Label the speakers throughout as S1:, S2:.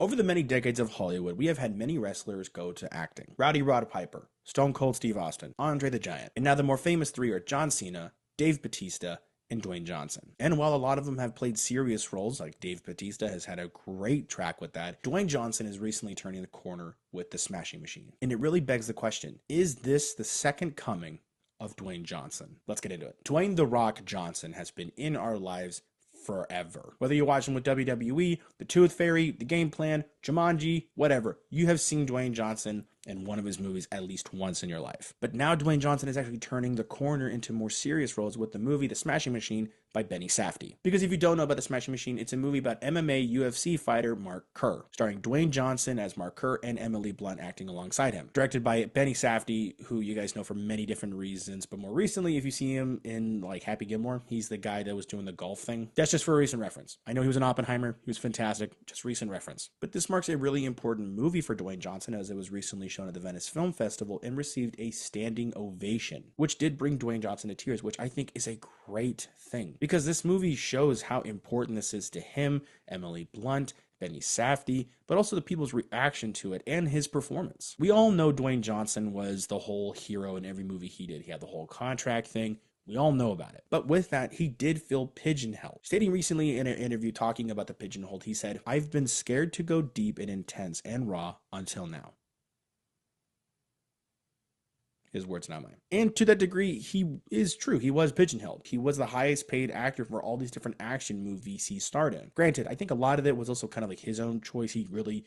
S1: Over the many decades of Hollywood, we have had many wrestlers go to acting. Rowdy Rod Piper, Stone Cold Steve Austin, Andre the Giant, and now the more famous three are John Cena, Dave Bautista, and Dwayne Johnson. And while a lot of them have played serious roles, like Dave Bautista has had a great track with that, Dwayne Johnson is recently turning the corner with the Smashing Machine. And it really begs the question, is this the second coming of Dwayne Johnson? Let's get into it. Dwayne "The Rock" Johnson has been in our lives forever. Whether you watch him with WWE, The Tooth Fairy, The Game Plan, Jumanji, whatever, you have seen Dwayne Johnson in one of his movies at least once in your life. But now Dwayne Johnson is actually turning the corner into more serious roles with the movie The Smashing Machine by Benny Safdie. Because if you don't know about The Smashing Machine, it's a movie about MMA UFC fighter Mark Kerr, starring Dwayne Johnson as Mark Kerr and Emily Blunt acting alongside him. Directed by Benny Safdie, who you guys know for many different reasons, but more recently, if you see him in like Happy Gilmore, he's the guy that was doing the golf thing. That's just for a recent reference. I know he was in Oppenheimer, he was fantastic, just recent reference. But this marks a really important movie for Dwayne Johnson, as it was recently shown at the Venice Film Festival and received a standing ovation, which did bring Dwayne Johnson to tears, which I think is a great thing, because this movie shows how important this is to him, Emily Blunt, Benny Safdie, but also the people's reaction to it and his performance. We all know Dwayne Johnson was the whole hero in every movie he did. He had the whole contract thing. We all know about it. But with that, he did feel pigeonholed. Stating recently in an interview talking about the pigeonhole, he said, "I've been scared to go deep and intense and raw until now." His words, not mine. And to that degree, he is true. He was pigeonholed. He was the highest paid actor for all these different action movies he starred in. Granted, I think a lot of it was also kind of like his own choice. He really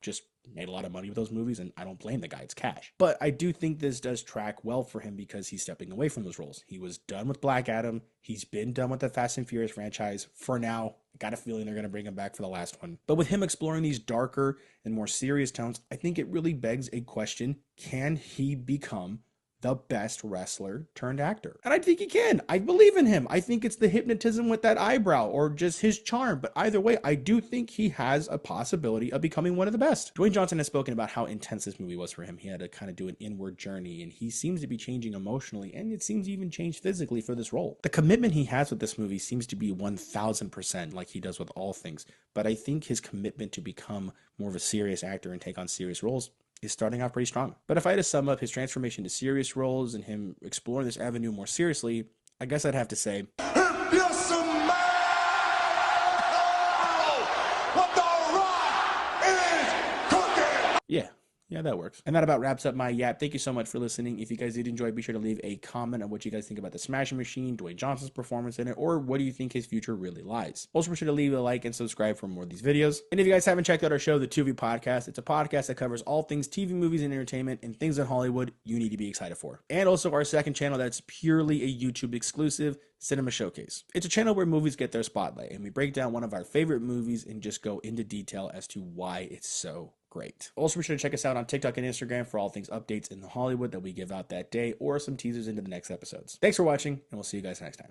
S1: just made a lot of money with those movies, and I don't blame the guy. It's cash. But I do think this does track well for him because he's stepping away from those roles. He was done with Black Adam. He's been done with the Fast and Furious franchise for now. I got a feeling they're going to bring him back for the last one. But with him exploring these darker and more serious tones, I think it really begs a question: can he become the best wrestler turned actor? And I think he can. I believe in him. I think it's the hypnotism with that eyebrow or just his charm. But either way, I do think he has a possibility of becoming one of the best. Dwayne Johnson has spoken about how intense this movie was for him. He had to kind of do an inward journey, and he seems to be changing emotionally, and it seems to even change physically for this role. The commitment he has with this movie seems to be 1000%, like he does with all things. But I think his commitment to become more of a serious actor and take on serious roles is starting out pretty strong. But if I had to sum up his transformation to serious roles and him exploring this avenue more seriously, I guess I'd have to say, if you smell what the Rock is cooking. Yeah, that works. And that about wraps up my yap. Thank you so much for listening. If you guys did enjoy, be sure to leave a comment on what you guys think about the Smashing Machine, Dwayne Johnson's performance in it, or what do you think his future really lies. Also, be sure to leave a like and subscribe for more of these videos. And if you guys haven't checked out our show, the Tu-Vie podcast, it's a podcast that covers all things TV, movies, and entertainment, and things in Hollywood you need to be excited for. And also our second channel that's purely a YouTube exclusive, Cinema Showcase. It's a channel where movies get their spotlight, and we break down one of our favorite movies and just go into detail as to why it's so great. Also, be sure to check us out on TikTok and Instagram for all things updates in Hollywood that we give out that day, or some teasers into the next episodes. Thanks for watching, and we'll see you guys next time.